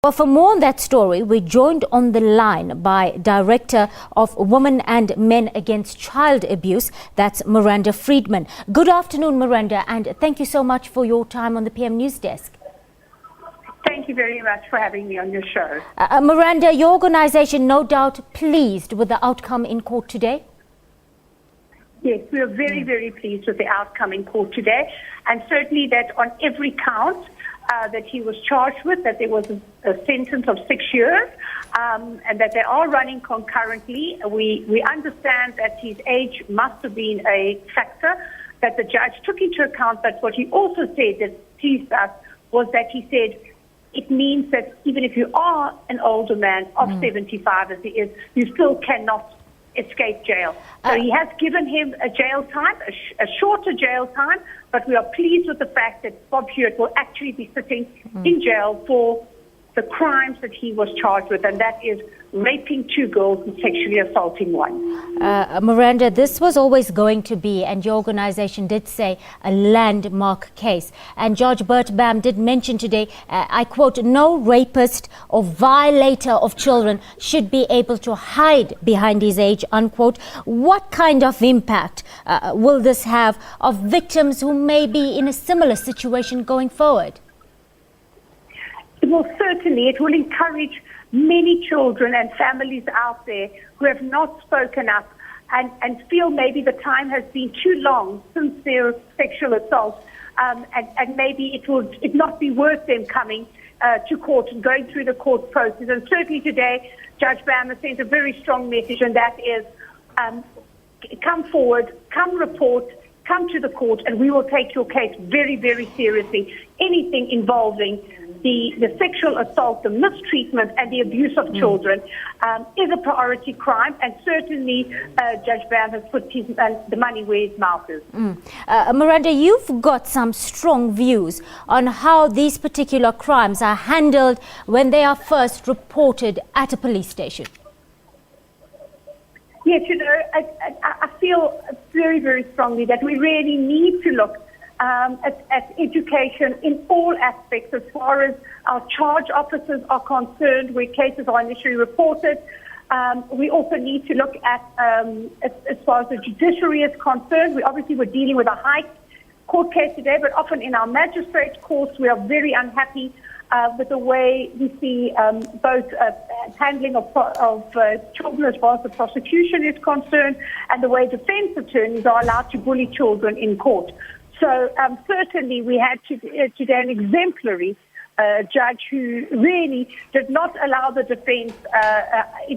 Well, for more on that story, we're joined on the line by Director of Women and Men Against Child Abuse, that's Miranda Friedman. Good afternoon, Miranda, and thank you so much for your time on the PM News Desk. Thank you very much for having me on your show. Miranda, your organisation no doubt pleased with the outcome in court today? Yes, we are very, very pleased with the outcome in court today, and certainly that on every count that he was charged with, that there was a sentence of 6 years, and that they are running concurrently. We understand that his age must have been a factor that the judge took into account, but what he also said that pleased us was that he said it means that even if you are an older man of 75 as he is, you still cannot escape jail. So he has given him a jail time, a shorter jail time, but we are pleased with the fact that Bob Hewitt will actually be sitting in jail for the crimes that he was charged with, and that is raping 2 girls and sexually assaulting 1. Miranda, this was always going to be, and your organisation did say, a landmark case. And Judge Bert Bam did mention today, I quote, no rapist or violator of children should be able to hide behind his age, unquote. What kind of impact will this have of victims who may be in a similar situation going forward? Well, certainly it will encourage many children and families out there who have not spoken up and feel maybe the time has been too long since their sexual assault, and maybe it would not be worth them coming to court and going through the court process. And certainly today, Judge Bam has sent a very strong message, and that is come forward, come report, come to the court, and we will take your case very, very seriously. Anything involving the sexual assault, the mistreatment and the abuse of children is a priority crime, and certainly Judge Bam has put the money where his mouth is. Miranda, you've got some strong views on how these particular crimes are handled when they are first reported at a police station. Yes, you know, I feel very, very strongly that we really need to look at education in all aspects as far as our charge officers are concerned, where cases are initially reported. We also need to look at, as far as the judiciary is concerned, we're dealing with a high court case today, but often in our magistrate courts we are very unhappy with the way we see both handling of children as far as the prosecution is concerned, and the way defense attorneys are allowed to bully children in court. So certainly we had today an exemplary judge who really did not allow the defense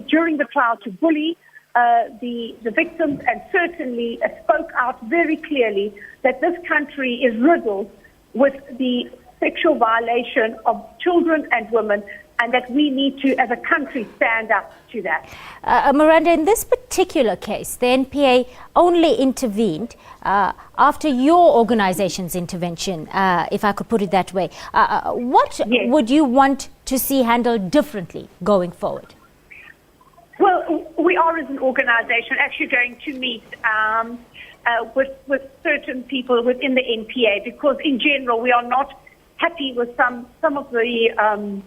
during the trial to bully the victims, and certainly spoke out very clearly that this country is riddled with the sexual violation of children and women, and that we need to, as a country, stand up to that. Miranda, in this particular case, the NPA only intervened after your organization's intervention, if I could put it that way. What would you want to see handled differently going forward? Well, we are, as an organization, actually going to meet with certain people within the NPA, because in general we are not happy with some of the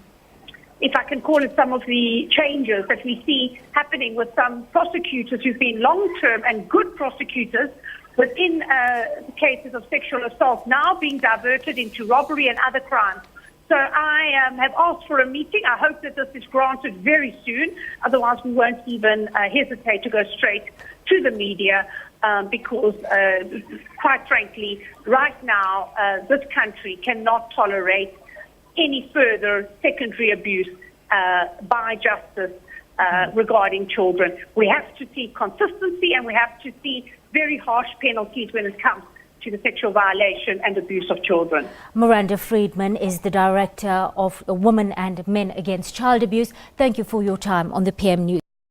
if I can call it, some of the changes that we see happening with some prosecutors who've been long-term and good prosecutors within cases of sexual assault, now being diverted into robbery and other crimes. So I have asked for a meeting. I hope that this is granted very soon. Otherwise, we won't even hesitate to go straight to the media, because, quite frankly, right now, this country cannot tolerate any further secondary abuse by justice regarding children. We have to see consistency, and we have to see very harsh penalties when it comes to the sexual violation and abuse of children. Miranda Friedman is the Director of Women and Men Against Child Abuse. Thank you for your time on the PM News.